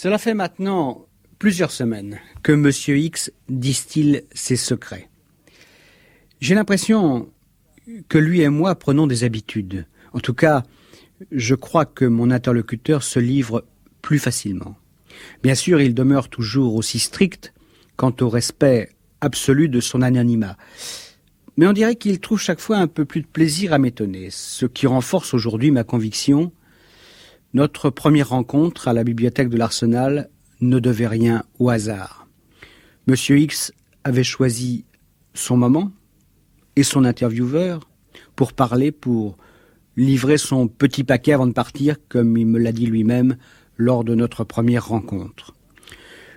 Cela fait maintenant plusieurs semaines que M. X distille ses secrets. J'ai l'impression que lui et moi prenons des habitudes. En tout cas, je crois que mon interlocuteur se livre plus facilement. Bien sûr, il demeure toujours aussi strict quant au respect absolu de son anonymat. Mais on dirait qu'il trouve chaque fois un peu plus de plaisir à m'étonner, ce qui renforce aujourd'hui ma conviction. Notre première rencontre à la bibliothèque de l'Arsenal ne devait rien au hasard. Monsieur X avait choisi son moment et son intervieweur pour parler, pour livrer son petit paquet avant de partir, comme il me l'a dit lui-même lors de notre première rencontre.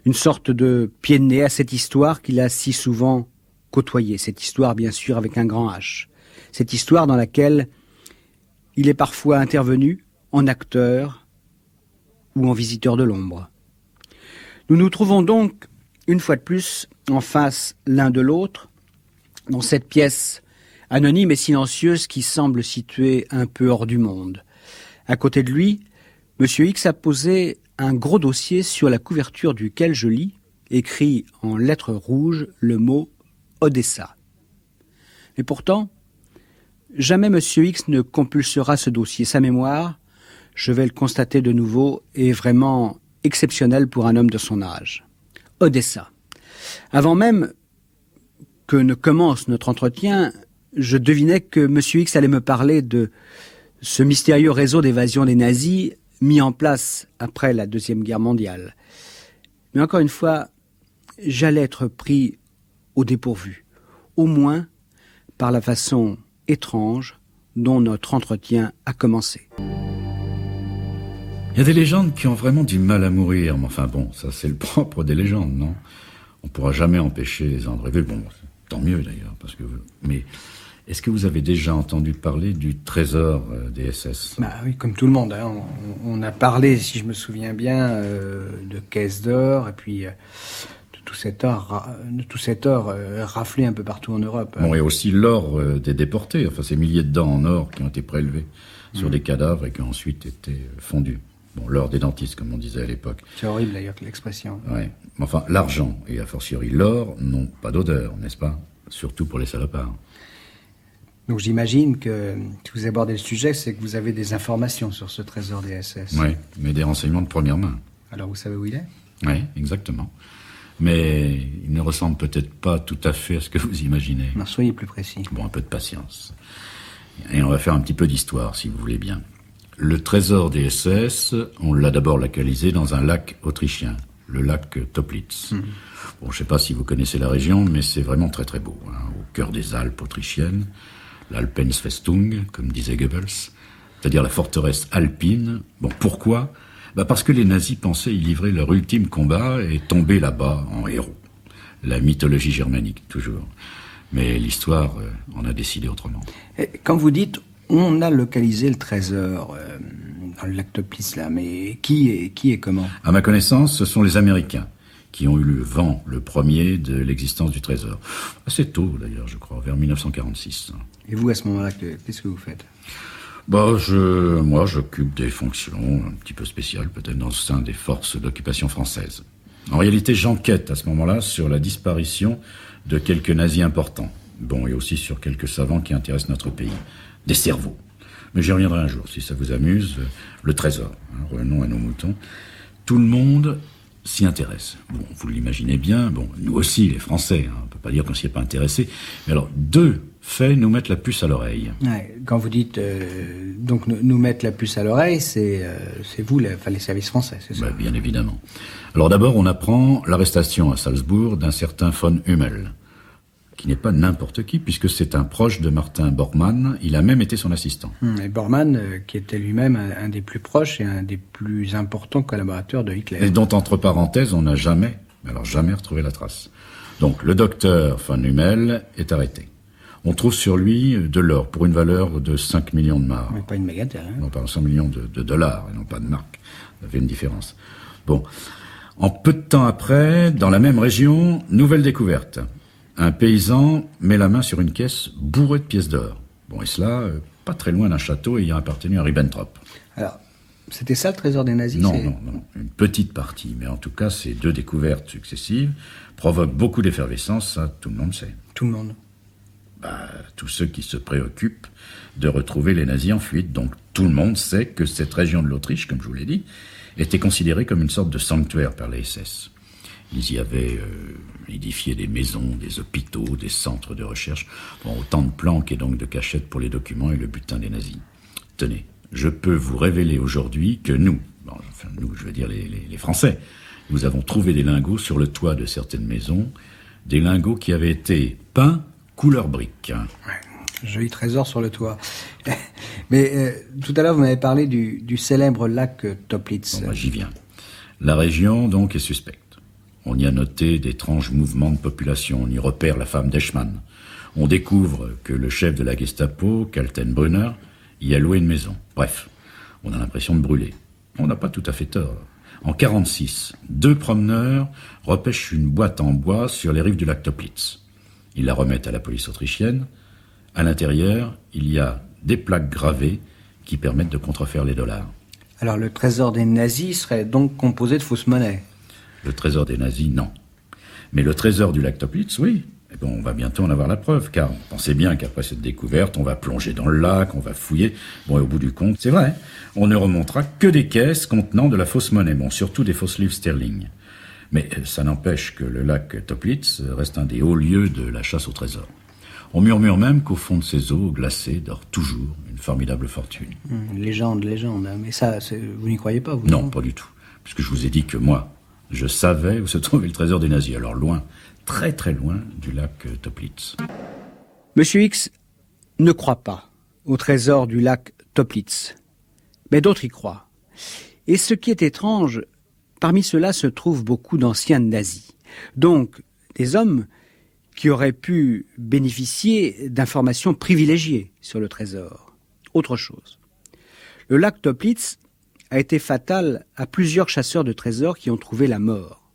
Une sorte de pied de nez à cette histoire qu'il a si souvent côtoyée. Cette histoire, bien sûr, avec un grand H. Cette histoire dans laquelle il est parfois intervenu en acteur ou en visiteur de l'ombre. Nous nous trouvons donc, une fois de plus, en face l'un de l'autre, dans cette pièce anonyme et silencieuse qui semble située un peu hors du monde. À côté de lui, M. X a posé un gros dossier sur la couverture duquel je lis, écrit en lettres rouges, le mot « Odessa ». Mais pourtant, jamais M. X ne compulsera ce dossier. Sa mémoire, je vais le constater de nouveau, est vraiment exceptionnelle pour un homme de son âge. Odessa. Avant même que ne commence notre entretien, je devinais que M. X allait me parler de ce mystérieux réseau d'évasion des nazis mis en place après la Deuxième Guerre mondiale. Mais encore une fois, j'allais être pris au dépourvu, au moins par la façon étrange dont notre entretien a commencé. Il y a des légendes qui ont vraiment du mal à mourir, mais enfin bon, ça c'est le propre des légendes, non? On ne pourra jamais empêcher les gens de rêver, bon, tant mieux d'ailleurs, parce que... Mais est-ce que vous avez déjà entendu parler du trésor des SS? Bah oui, comme tout le monde, hein. On a parlé, si je me souviens bien, de caisses d'or, et puis de tout cet or raflé un peu partout en Europe. Bon, et aussi l'or des déportés, enfin ces milliers de dents en or qui ont été prélevés sur des cadavres et qui ont ensuite été fondus. Bon, l'or des dentistes, comme on disait à l'époque. C'est horrible d'ailleurs que l'expression. Ouais. Enfin, l'argent et a fortiori l'or n'ont pas d'odeur, n'est-ce pas? Surtout pour les salopards. Donc j'imagine que si vous abordez le sujet, c'est que vous avez des informations sur ce trésor des SS. Oui, mais des renseignements de première main. Alors vous savez où il est? Oui, exactement. Mais il ne ressemble peut-être pas tout à fait à ce que vous imaginez. Non, soyez plus précis. Bon, un peu de patience. Et on va faire un petit peu d'histoire, si vous voulez bien. Le trésor des SS, on l'a d'abord localisé dans un lac autrichien, le lac Toplitz. Bon, je ne sais pas si vous connaissez la région, mais c'est vraiment très très beau, hein, au cœur des Alpes autrichiennes, l'Alpensfestung, comme disait Goebbels, c'est-à-dire la forteresse alpine. Bon, pourquoi? Parce que les nazis pensaient y livrer leur ultime combat et tomber là-bas en héros. La mythologie germanique, toujours. Mais l'histoire en a décidé autrement. Et quand vous dites on a localisé le trésor dans le lac Toplitz, là, mais qui et comment? À ma connaissance, ce sont les Américains qui ont eu le vent, le premier, de l'existence du trésor. Assez tôt, d'ailleurs, je crois, vers 1946. Et vous, à ce moment-là, qu'est-ce que vous faites? Moi, j'occupe des fonctions un petit peu spéciales, peut-être dans le sein des forces d'occupation françaises. En réalité, j'enquête à ce moment-là sur la disparition de quelques nazis importants. Bon, et aussi sur quelques savants qui intéressent notre pays. Des cerveaux. Mais j'y reviendrai un jour, si ça vous amuse. Le trésor, hein, revenons à nos moutons. Tout le monde s'y intéresse. Bon, vous l'imaginez bien, bon, nous aussi, les Français, hein, on ne peut pas dire qu'on s'y est pas intéressé. Mais alors, deux faits nous mettent la puce à l'oreille. Ouais, quand vous dites donc nous mettre la puce à l'oreille, c'est vous, les services français, c'est ça? Bien évidemment. Alors d'abord, on apprend l'arrestation à Salzbourg d'un certain von Hummel, qui n'est pas n'importe qui, puisque c'est un proche de Martin Bormann. Il a même été son assistant. Et Bormann, qui était lui-même un des plus proches et un des plus importants collaborateurs de Hitler. Et dont, entre parenthèses, on n'a jamais retrouvé la trace. Donc, le docteur von Hummel est arrêté. On trouve sur lui de l'or pour une valeur de 5 millions de marks. Mais pas une mégaterre, hein? Non, pas 100 millions de dollars, et non pas de marques. Ça fait une différence. Bon. En peu de temps après, dans la même région, nouvelle découverte. Un paysan met la main sur une caisse bourrée de pièces d'or. Bon, et cela, pas très loin d'un château ayant appartenu à Ribbentrop. Alors, C'était ça le trésor des nazis? Non, une petite partie. Mais en tout cas, ces 2 découvertes successives provoquent beaucoup d'effervescence, ça tout le monde sait. Tout le monde? Tous ceux qui se préoccupent de retrouver les nazis en fuite. Donc tout le monde sait que cette région de l'Autriche, comme je vous l'ai dit, était considérée comme une sorte de sanctuaire par les SS. Ils y avaient édifié des maisons, des hôpitaux, des centres de recherche, autant de planques et donc de cachettes pour les documents et le butin des nazis. Tenez, je peux vous révéler aujourd'hui que nous, je veux dire les Français, nous avons trouvé des lingots sur le toit de certaines maisons, des lingots qui avaient été peints couleur brique. Ouais, joli trésor sur le toit. Mais tout à l'heure, vous m'avez parlé du célèbre lac Toplitz. J'y viens. La région, donc, est suspecte. On y a noté d'étranges mouvements de population. On y repère la femme d'Eichmann. On découvre que le chef de la Gestapo, Kaltenbrunner, y a loué une maison. Bref, on a l'impression de brûler. On n'a pas tout à fait tort. En 1946, 2 promeneurs repêchent une boîte en bois sur les rives du lac Toplitz. Ils la remettent à la police autrichienne. À l'intérieur, il y a des plaques gravées qui permettent de contrefaire les dollars. Alors le trésor des nazis serait donc composé de fausses monnaies? Le trésor des nazis, non. Mais le trésor du lac Toplitz, oui. Et on va bientôt en avoir la preuve, car pensez bien qu'après cette découverte, on va plonger dans le lac, on va fouiller. Et au bout du compte, c'est vrai, on ne remontera que des caisses contenant de la fausse monnaie, surtout des fausses livres sterling. Mais ça n'empêche que le lac Toplitz reste un des hauts lieux de la chasse au trésor. On murmure même qu'au fond de ces eaux glacées dort toujours une formidable fortune. Légende. Mais ça, vous n'y croyez pas, vous? Non, pas du tout. Puisque je vous ai dit que moi, je savais où se trouvait le trésor des nazis. Alors loin, très très loin du lac Toplitz. Monsieur X ne croit pas au trésor du lac Toplitz. Mais d'autres y croient. Et ce qui est étrange, parmi ceux-là se trouvent beaucoup d'anciens nazis. Donc, des hommes qui auraient pu bénéficier d'informations privilégiées sur le trésor. Autre chose. Le lac Toplitz a été fatal à plusieurs chasseurs de trésors qui ont trouvé la mort.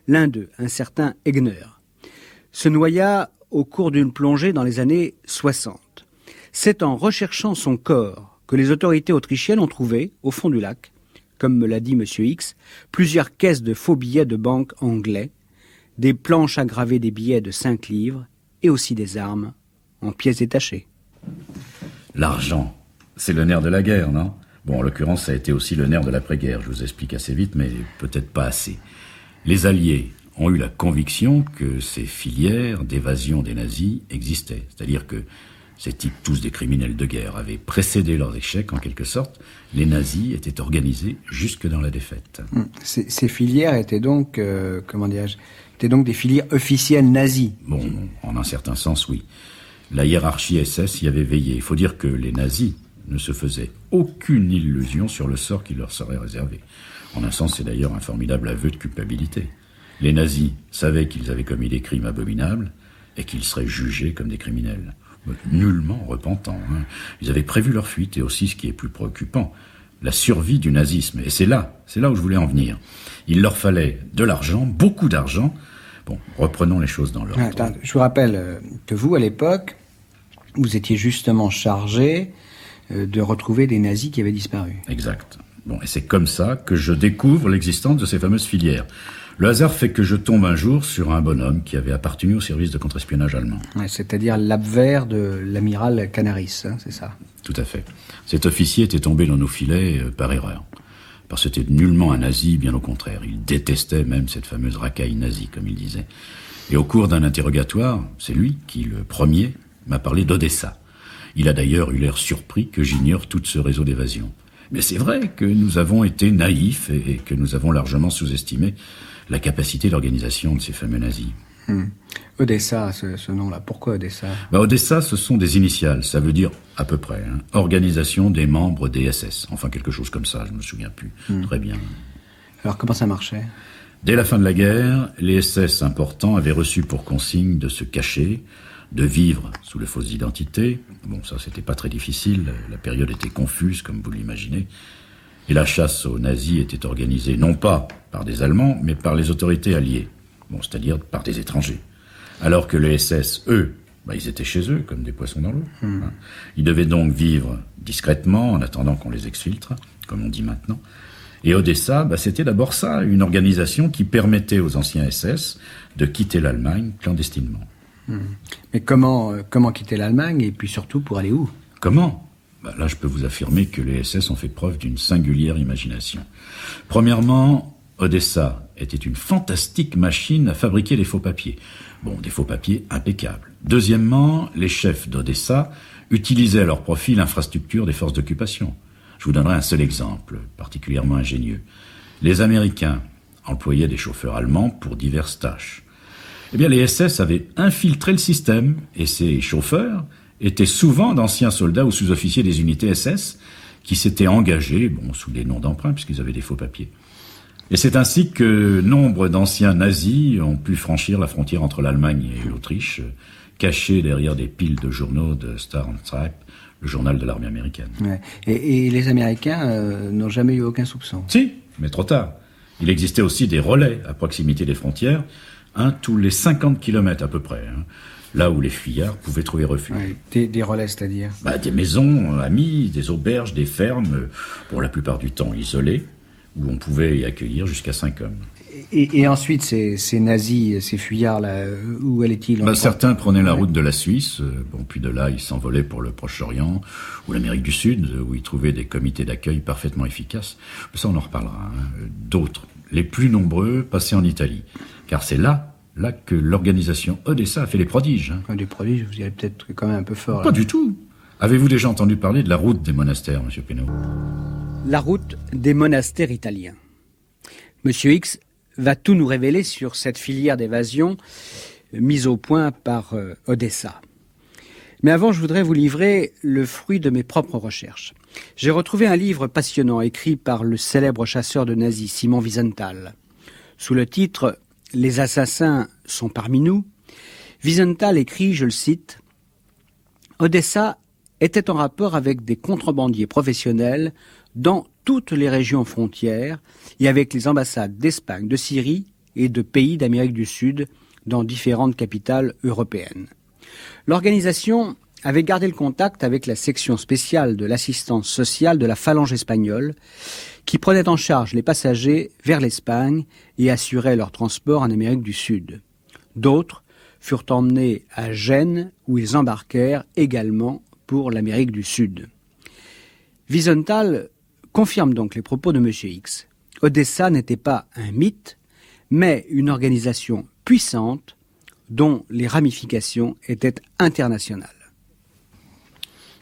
L'un d'eux, un certain Egner, se noya au cours d'une plongée dans les années 60. C'est en recherchant son corps que les autorités autrichiennes ont trouvé, au fond du lac, comme me l'a dit M. X, plusieurs caisses de faux billets de banque anglais, des planches à graver des billets de 5 livres et aussi des armes en pièces détachées. L'argent, c'est le nerf de la guerre, non? En l'occurrence, ça a été aussi le nerf de l'après-guerre. Je vous explique assez vite, mais peut-être pas assez. Les Alliés ont eu la conviction que ces filières d'évasion des nazis existaient. C'est-à-dire que ces types, tous des criminels de guerre, avaient précédé leurs échecs, en quelque sorte. Les nazis étaient organisés jusque dans la défaite. Ces filières étaient donc, étaient donc des filières officielles nazies? En un certain sens, oui. La hiérarchie SS y avait veillé. Il faut dire que les nazis ne se faisaient aucune illusion sur le sort qui leur serait réservé. En un sens, c'est d'ailleurs un formidable aveu de culpabilité. Les nazis savaient qu'ils avaient commis des crimes abominables et qu'ils seraient jugés comme des criminels. Nullement repentants. Ils avaient prévu leur fuite et aussi, ce qui est plus préoccupant, la survie du nazisme. Et c'est là où je voulais en venir. Il leur fallait de l'argent, beaucoup d'argent. Reprenons les choses dans l'ordre. Je vous rappelle que vous, à l'époque, vous étiez justement chargé de retrouver des nazis qui avaient disparu. Exact. Et c'est comme ça que je découvre l'existence de ces fameuses filières. Le hasard fait que je tombe un jour sur un bonhomme qui avait appartenu au service de contre-espionnage allemand. C'est-à-dire l'Abwehr de l'amiral Canaris, c'est ça? Tout à fait. Cet officier était tombé dans nos filets par erreur. Parce que c'était nullement un nazi, bien au contraire. Il détestait même cette fameuse racaille nazie, comme il disait. Et au cours d'un interrogatoire, c'est lui qui, le premier, m'a parlé d'Odessa. Il a d'ailleurs eu l'air surpris que j'ignore tout ce réseau d'évasion. Mais c'est vrai que nous avons été naïfs et que nous avons largement sous-estimé la capacité d'organisation de ces fameux nazis. Odessa, ce nom-là, pourquoi Odessa? Odessa, ce sont des initiales, ça veut dire à peu près, organisation des membres des SS. Enfin, quelque chose comme ça, je me souviens plus très bien. Alors, comment ça marchait? Dès la fin de la guerre, les SS importants avaient reçu pour consigne de se cacher, de vivre sous de fausses identités. Ça, c'était pas très difficile, la période était confuse, comme vous l'imaginez. Et la chasse aux nazis était organisée non pas par des Allemands, mais par les autorités alliées. C'est-à-dire par des étrangers. Alors que les SS, eux, ils étaient chez eux, comme des poissons dans l'eau. Ils devaient donc vivre discrètement, en attendant qu'on les exfiltre, comme on dit maintenant. Et Odessa, c'était d'abord ça, une organisation qui permettait aux anciens SS de quitter l'Allemagne clandestinement. Mais comment quitter l'Allemagne et puis surtout pour aller où? Comment? Là, je peux vous affirmer que les SS ont fait preuve d'une singulière imagination. Premièrement, Odessa était une fantastique machine à fabriquer des faux papiers. Des faux papiers impeccables. Deuxièmement, les chefs d'Odessa utilisaient à leur profit l'infrastructure des forces d'occupation. Je vous donnerai un seul exemple, particulièrement ingénieux. Les Américains employaient des chauffeurs allemands pour diverses tâches. Les SS avaient infiltré le système, et ces chauffeurs étaient souvent d'anciens soldats ou sous-officiers des unités SS qui s'étaient engagés, sous des noms d'emprunt, puisqu'ils avaient des faux papiers. Et c'est ainsi que nombre d'anciens nazis ont pu franchir la frontière entre l'Allemagne et l'Autriche, cachés derrière des piles de journaux de Star and Stripe, le journal de l'armée américaine. Ouais. Et les Américains n'ont jamais eu aucun soupçon. Si, mais trop tard. Il existait aussi des relais à proximité des frontières, tous les 50 kilomètres à peu près, là où les fuyards pouvaient trouver refuge. Ouais, des relais, c'est-à-dire des maisons amies, des auberges, des fermes, pour la plupart du temps isolées, où on pouvait y accueillir jusqu'à 5 hommes. Et ensuite, ces nazis, ces fuyards-là, où allaient-ils? Certains prenaient la route de la Suisse, puis de là, ils s'envolaient pour le Proche-Orient ou l'Amérique du Sud, où ils trouvaient des comités d'accueil parfaitement efficaces. Ça, on en reparlera. D'autres, les plus nombreux, passaient en Italie. Car c'est là que l'organisation Odessa a fait les prodiges. Des prodiges, vous y allez peut-être quand même un peu fort. Pas du tout. Avez-vous déjà entendu parler de la route des monastères, M. Pénaud? La route des monastères italiens. Monsieur X va tout nous révéler sur cette filière d'évasion mise au point par Odessa. Mais avant, je voudrais vous livrer le fruit de mes propres recherches. J'ai retrouvé un livre passionnant écrit par le célèbre chasseur de nazis, Simon Wiesenthal. Sous le titre « Les assassins sont parmi nous », Wiesenthal écrit, je le cite, « Odessa était en rapport avec des contrebandiers professionnels dans toutes les régions frontières et avec les ambassades d'Espagne, de Syrie et de pays d'Amérique du Sud dans différentes capitales européennes. L'organisation avait gardé le contact avec la section spéciale de l'assistance sociale de la phalange espagnole qui prenait en charge les passagers vers l'Espagne et assurait leur transport en Amérique du Sud. D'autres furent emmenés à Gênes où ils embarquèrent également pour l'Amérique du Sud. Wiesenthal confirme donc les propos de M. X. Odessa n'était pas un mythe, mais une organisation puissante dont les ramifications étaient internationales.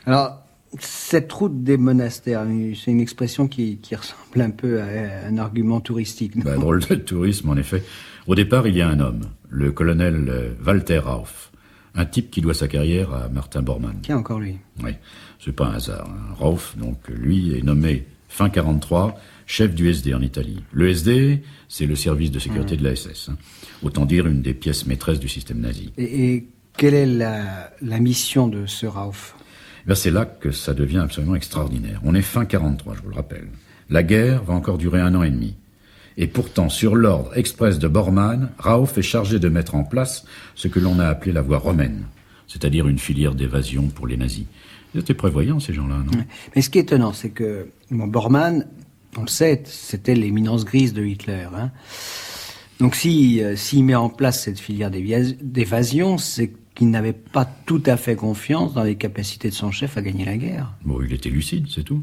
Alors, cette route des monastères, c'est une expression qui ressemble un peu à un argument touristique. Drôle de tourisme, en effet. Au départ, il y a un homme, le colonel Walter Rauff, un type qui doit sa carrière à Martin Bormann. Tiens, encore lui. Oui, c'est pas un hasard. Rauff, donc, lui, est nommé fin 43, chef du SD en Italie. Le SD, c'est le service de sécurité de la SS. Autant dire une des pièces maîtresses du système nazi. Et quelle est la mission de ce Rauff? C'est là que ça devient absolument extraordinaire. On est fin 43, je vous le rappelle. La guerre va encore durer 1 an et demi. Et pourtant, sur l'ordre express de Bormann, Rauff est chargé de mettre en place ce que l'on a appelé la voie romaine, c'est-à-dire une filière d'évasion pour les nazis. Ils étaient prévoyants, ces gens-là, non? Mais ce qui est étonnant, c'est que Bormann, on le sait, c'était l'éminence grise de Hitler. Donc s'il met en place cette filière d'évasion, c'est qu'il n'avait pas tout à fait confiance dans les capacités de son chef à gagner la guerre. Il était lucide, c'est tout.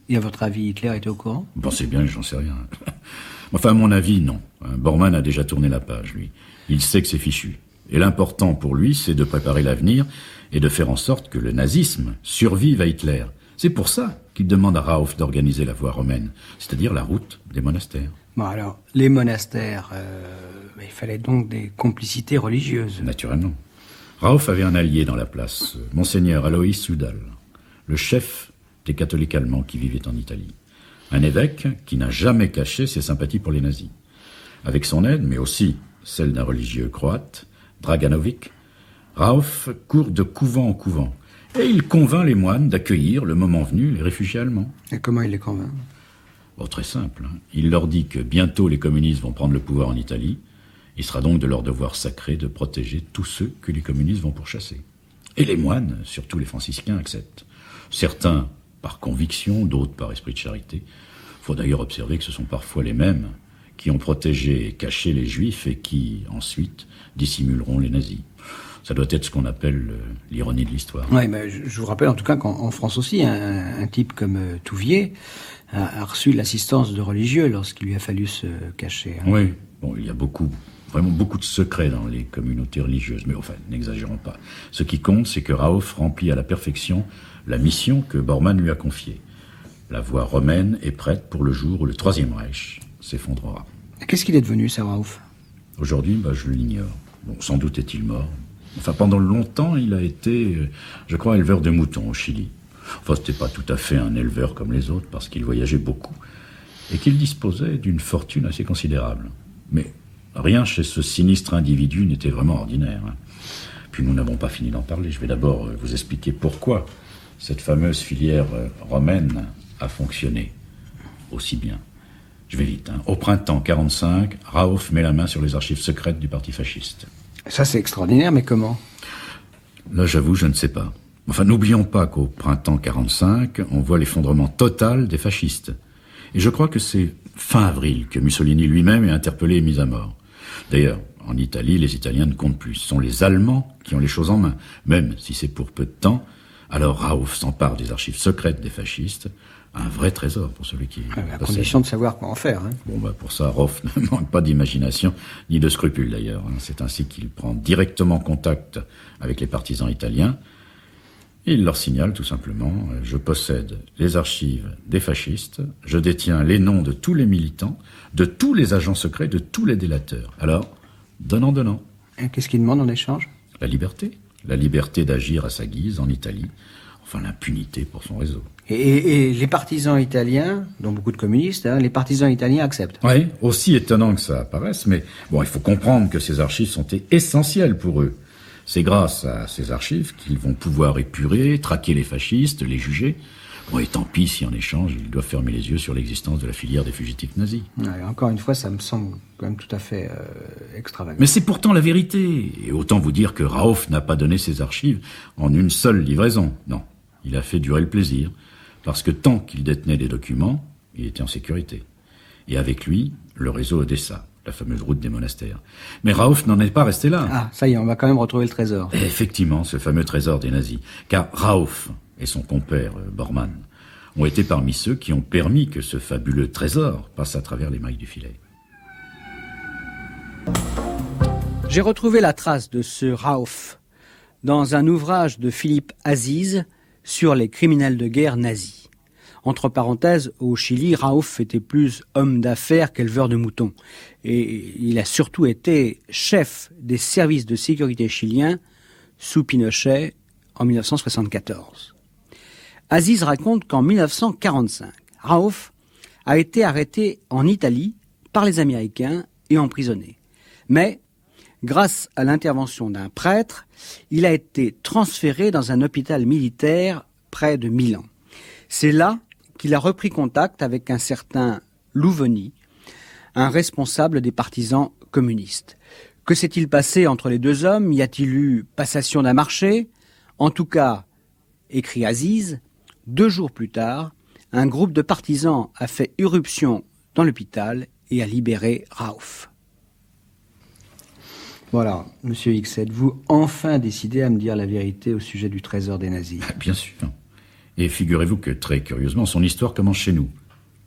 Et à votre avis, Hitler était au courant? C'est bien, j'en sais rien. À mon avis, non. Bormann a déjà tourné la page, lui. Il sait que c'est fichu. Et l'important pour lui, c'est de préparer l'avenir et de faire en sorte que le nazisme survive à Hitler. C'est pour ça qu'il demande à Rauff d'organiser la voie romaine, c'est-à-dire la route des monastères. Alors, les monastères, il fallait donc des complicités religieuses. Naturellement. Rauff avait un allié dans la place, Monseigneur Aloïs Sudal, le chef des catholiques allemands qui vivaient en Italie. Un évêque qui n'a jamais caché ses sympathies pour les nazis. Avec son aide, mais aussi celle d'un religieux croate, Draganovic, Rauff court de couvent en couvent. Et il convainc les moines d'accueillir, le moment venu, les réfugiés allemands. Et comment il les convainc? Très simple. Il leur dit que bientôt les communistes vont prendre le pouvoir en Italie. Il sera donc de leur devoir sacré de protéger tous ceux que les communistes vont pourchasser. Et les moines, surtout les franciscains, acceptent. Certains par conviction, d'autres par esprit de charité. Il faut d'ailleurs observer que ce sont parfois les mêmes qui ont protégé et caché les Juifs et qui, ensuite, dissimuleront les nazis. Ça doit être ce qu'on appelle l'ironie de l'histoire. Oui, mais je vous rappelle en tout cas qu'en France aussi, un type comme Touvier a reçu l'assistance de religieux lorsqu'il lui a fallu se cacher. Oui, bon, il y a vraiment beaucoup de secrets dans les communautés religieuses, mais enfin, n'exagérons pas. Ce qui compte, c'est que Raouf remplit à la perfection la mission que Bormann lui a confiée. La voie romaine est prête pour le jour où le Troisième Reich s'effondrera. Qu'est-ce qu'il est devenu, ça, Raouf? Aujourd'hui, je l'ignore. Bon, sans doute est-il mort. Enfin, pendant longtemps, il a été, je crois, éleveur de moutons au Chili. Enfin, c'était pas tout à fait un éleveur comme les autres, parce qu'il voyageait beaucoup, et qu'il disposait d'une fortune assez considérable. Mais rien chez ce sinistre individu n'était vraiment ordinaire. Puis nous n'avons pas fini d'en parler. Je vais d'abord vous expliquer pourquoi cette fameuse filière romaine a fonctionné aussi bien. Je vais vite. Au printemps 1945, Raouf met la main sur les archives secrètes du parti fasciste. Ça, c'est extraordinaire, mais comment? Là, j'avoue, je ne sais pas. Enfin, n'oublions pas qu'au printemps 1945, on voit l'effondrement total des fascistes. Et je crois que c'est fin avril que Mussolini lui-même est interpellé et mis à mort. D'ailleurs, en Italie, les Italiens ne comptent plus. Ce sont les Allemands qui ont les choses en main, même si c'est pour peu de temps. Alors Raouf s'empare des archives secrètes des fascistes, un vrai trésor pour celui qui... À condition de savoir quoi en faire. Bon, pour ça, Raouf ne manque pas d'imagination, ni de scrupules d'ailleurs. C'est ainsi qu'il prend directement contact avec les partisans italiens. Et il leur signale tout simplement, je possède les archives des fascistes, je détiens les noms de tous les militants, de tous les agents secrets, de tous les délateurs. Alors, donnant. Et qu'est-ce qu'il demande en échange? La liberté d'agir à sa guise en Italie, enfin l'impunité pour son réseau. Et les partisans italiens, dont beaucoup de communistes, les partisans italiens acceptent. Oui, aussi étonnant que ça apparaisse, mais bon, il faut comprendre que ces archives sont essentielles pour eux. C'est grâce à ces archives qu'ils vont pouvoir épurer, traquer les fascistes, les juger. Bon, et tant pis si en échange, ils doivent fermer les yeux sur l'existence de la filière des fugitifs nazis. Ouais, encore une fois, ça me semble quand même tout à fait extravagant. Mais c'est pourtant la vérité. Et autant vous dire que Raouf n'a pas donné ses archives en une seule livraison. Non, il a fait durer le plaisir. Parce que tant qu'il détenait des documents, il était en sécurité. Et avec lui, le réseau Odessa, la fameuse route des monastères. Mais Raouf n'en est pas resté là. Ah, ça y est, on va quand même retrouver le trésor. Et effectivement, ce fameux trésor des nazis. Car Raouf et son compère Bormann ont été parmi ceux qui ont permis que ce fabuleux trésor passe à travers les mailles du filet. J'ai retrouvé la trace de ce Raouf dans un ouvrage de Philippe Aziz sur les criminels de guerre nazis. Entre parenthèses, au Chili, Raouf était plus homme d'affaires qu'éleveur de moutons. Et il a surtout été chef des services de sécurité chiliens sous Pinochet en 1974. Aziz raconte qu'en 1945, Raouf a été arrêté en Italie par les Américains et emprisonné. Mais, grâce à l'intervention d'un prêtre, il a été transféré dans un hôpital militaire près de Milan. C'est là qu'il a repris contact avec un certain Louveny, un responsable des partisans communistes. Que s'est-il passé entre les deux hommes? Y a-t-il eu passation d'un marché? En tout cas, écrit Aziz, 2 jours plus tard, un groupe de partisans a fait irruption dans l'hôpital et a libéré Raouf. Voilà, Monsieur X, êtes-vous enfin décidé à me dire la vérité au sujet du trésor des nazis? Bien sûr. Et figurez-vous que, très curieusement, son histoire commence chez nous.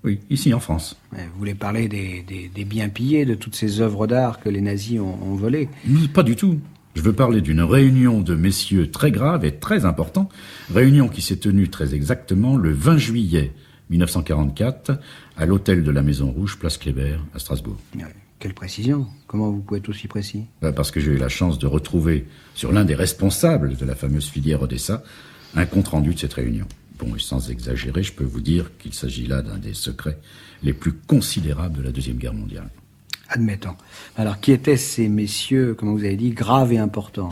Oui, ici en France. Vous voulez parler des biens pillés, de toutes ces œuvres d'art que les nazis ont volées? Pas du tout. Je veux parler d'une réunion de messieurs très grave et très important, réunion qui s'est tenue très exactement le 20 juillet 1944 à l'hôtel de la Maison Rouge, place Kléber, à Strasbourg. Quelle précision! Comment vous pouvez être aussi précis? Parce que j'ai eu la chance de retrouver, sur l'un des responsables de la fameuse filière Odessa, un compte-rendu de cette réunion. Bon, et sans exagérer, je peux vous dire qu'il s'agit là d'un des secrets les plus considérables de la Deuxième Guerre mondiale. Admettons. Alors, qui étaient ces messieurs, comme vous avez dit, graves et importants?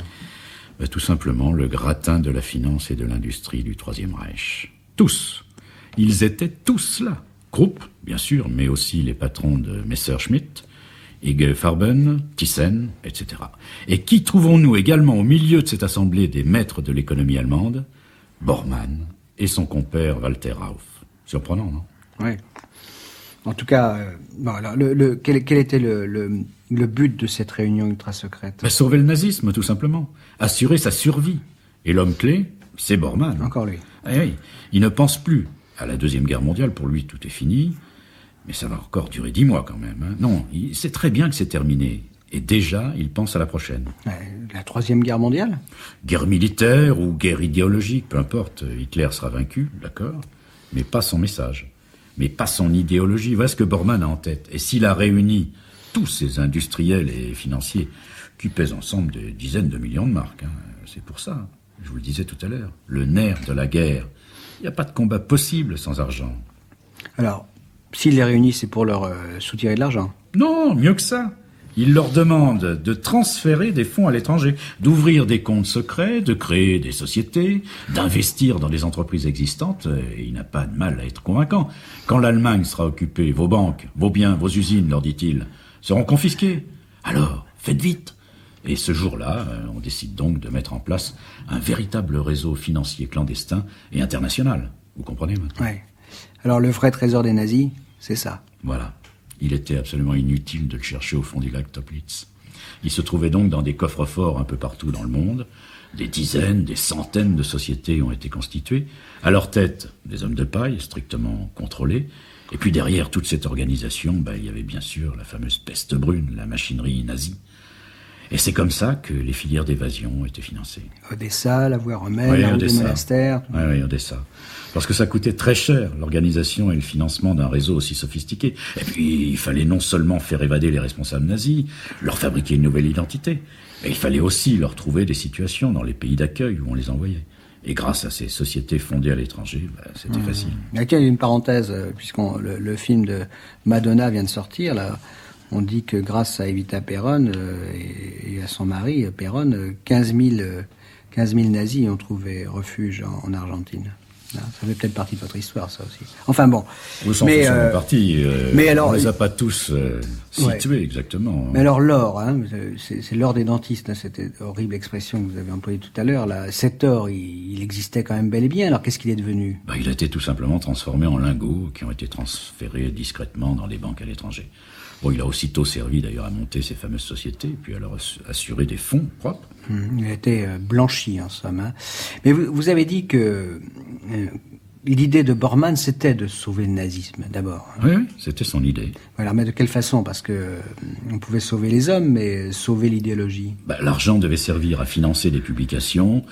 Tout simplement le gratin de la finance et de l'industrie du Troisième Reich. Tous. Ils étaient tous là. Krupp, bien sûr, mais aussi les patrons de Messerschmitt, IG Farben, Thyssen, etc. Et qui trouvons-nous également au milieu de cette assemblée des maîtres de l'économie allemande? Bormann et son compère Walter Rauff. Surprenant, non? Oui. En tout cas, bon, alors, quel était le but de cette réunion ultra-secrète? Sauver le nazisme, tout simplement. Assurer sa survie. Et l'homme clé, c'est Bormann. Encore lui. Eh oui, il ne pense plus à la Deuxième Guerre mondiale. Pour lui, tout est fini. Mais ça va encore durer 10 mois quand même. Hein. Non, il sait très bien que c'est terminé. Et déjà, il pense à la prochaine. La Troisième Guerre mondiale? Guerre militaire ou guerre idéologique, peu importe. Hitler sera vaincu, d'accord. Mais pas son message. Mais pas son idéologie. Voilà ce que Bormann a en tête. Et s'il a réuni tous ces industriels et financiers qui pèsent ensemble des dizaines de millions de marks, hein, c'est pour ça, je vous le disais tout à l'heure, le nerf de la guerre. Il n'y a pas de combat possible sans argent. Alors, s'il les réunit, c'est pour leur soutirer de l'argent? Non, mieux que ça. Il leur demande de transférer des fonds à l'étranger, d'ouvrir des comptes secrets, de créer des sociétés, d'investir dans les entreprises existantes, et il n'a pas de mal à être convaincant. Quand l'Allemagne sera occupée, vos banques, vos biens, vos usines, leur dit-il, seront confisqués. Alors, faites vite. Et ce jour-là, on décide donc de mettre en place un véritable réseau financier clandestin et international. Vous comprenez maintenant? Oui. Alors le vrai trésor des nazis, c'est ça. Voilà. Il était absolument inutile de le chercher au fond du lac Toplitz. Il se trouvait donc dans des coffres-forts un peu partout dans le monde. Des dizaines, des centaines de sociétés ont été constituées. À leur tête, des hommes de paille, strictement contrôlés. Et puis derrière toute cette organisation, il y avait bien sûr la fameuse peste brune, la machinerie nazie. Et c'est comme ça que les filières d'évasion ont été financées. Odessa, la voie romaine, la route des monastères. Oui, Odessa. Parce que ça coûtait très cher, l'organisation et le financement d'un réseau aussi sophistiqué. Et puis, il fallait non seulement faire évader les responsables nazis, leur fabriquer une nouvelle identité, mais il fallait aussi leur trouver des situations dans les pays d'accueil où on les envoyait. Et grâce à ces sociétés fondées à l'étranger, c'était facile. Il y a une parenthèse, puisqu'on le film de Madonna vient de sortir, là. On dit que grâce à Evita Peron et à son mari, Peron, 15 000 nazis ont trouvé refuge en Argentine. Ça fait peut-être partie de votre histoire, ça aussi. Enfin bon. Vous s'en faites partie. Mais alors, on les a pas tous situés, exactement. Mais alors l'or, hein, c'est l'or des dentistes, hein, cette horrible expression que vous avez employée tout à l'heure. Là, cet or, il existait quand même bel et bien. Alors qu'est-ce qu'il est devenu? Il a été tout simplement transformé en lingots qui ont été transférés discrètement dans les banques à l'étranger. Bon, il a aussitôt servi d'ailleurs à monter ces fameuses sociétés, puis à leur assurer des fonds propres. Il a été blanchi en somme. Hein. Mais vous avez dit que l'idée de Bormann, c'était de sauver le nazisme d'abord. Hein. Oui, c'était son idée. Voilà, mais de quelle façon? Parce que on pouvait sauver les hommes, mais sauver l'idéologie. L'argent devait servir à financer des publications,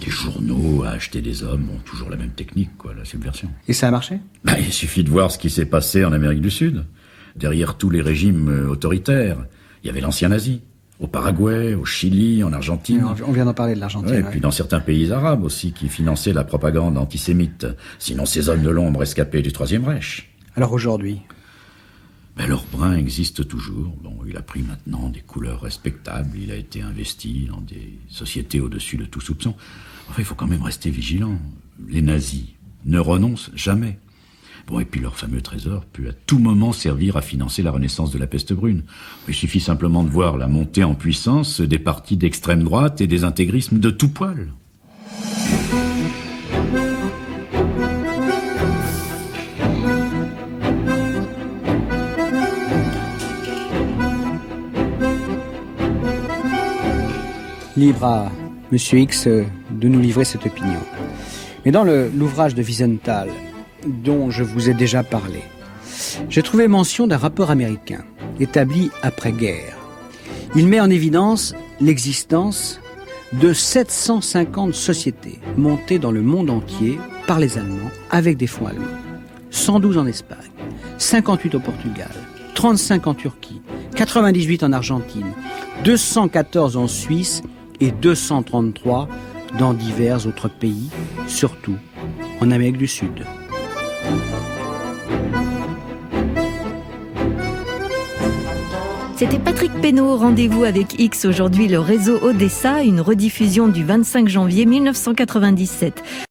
des journaux, à acheter des hommes. Bon, toujours la même technique, quoi, la subversion. Et ça a marché? Il suffit de voir ce qui s'est passé en Amérique du Sud. Derrière tous les régimes autoritaires, il y avait l'ancien nazi. Au Paraguay, au Chili, en Argentine. On vient d'en parler de l'Argentine. Et puis dans certains pays arabes aussi, qui finançaient la propagande antisémite. Sinon ces hommes de l'ombre escapés du Troisième Reich. Alors aujourd'hui? Leur brin existe toujours. Bon, il a pris maintenant des couleurs respectables. Il a été investi dans des sociétés au-dessus de tout soupçon. Enfin, il faut quand même rester vigilant. Les nazis ne renoncent jamais. Bon, et puis leur fameux trésor peut à tout moment servir à financer la renaissance de la peste brune. Il suffit simplement de voir la montée en puissance des partis d'extrême droite et des intégrismes de tout poil. Libre à Monsieur X de nous livrer cette opinion. Mais dans l'ouvrage de Wiesenthal, dont je vous ai déjà parlé, j'ai trouvé mention d'un rapport américain établi après-guerre. Il met en évidence l'existence de 750 sociétés montées dans le monde entier par les Allemands avec des fonds allemands. 112 en Espagne, 58 au Portugal, 35 en Turquie, 98 en Argentine, 214 en Suisse et 233 dans divers autres pays, surtout en Amérique du Sud. C'était Patrick Pénaud, rendez-vous avec X aujourd'hui, le réseau Odessa, une rediffusion du 25 janvier 1997.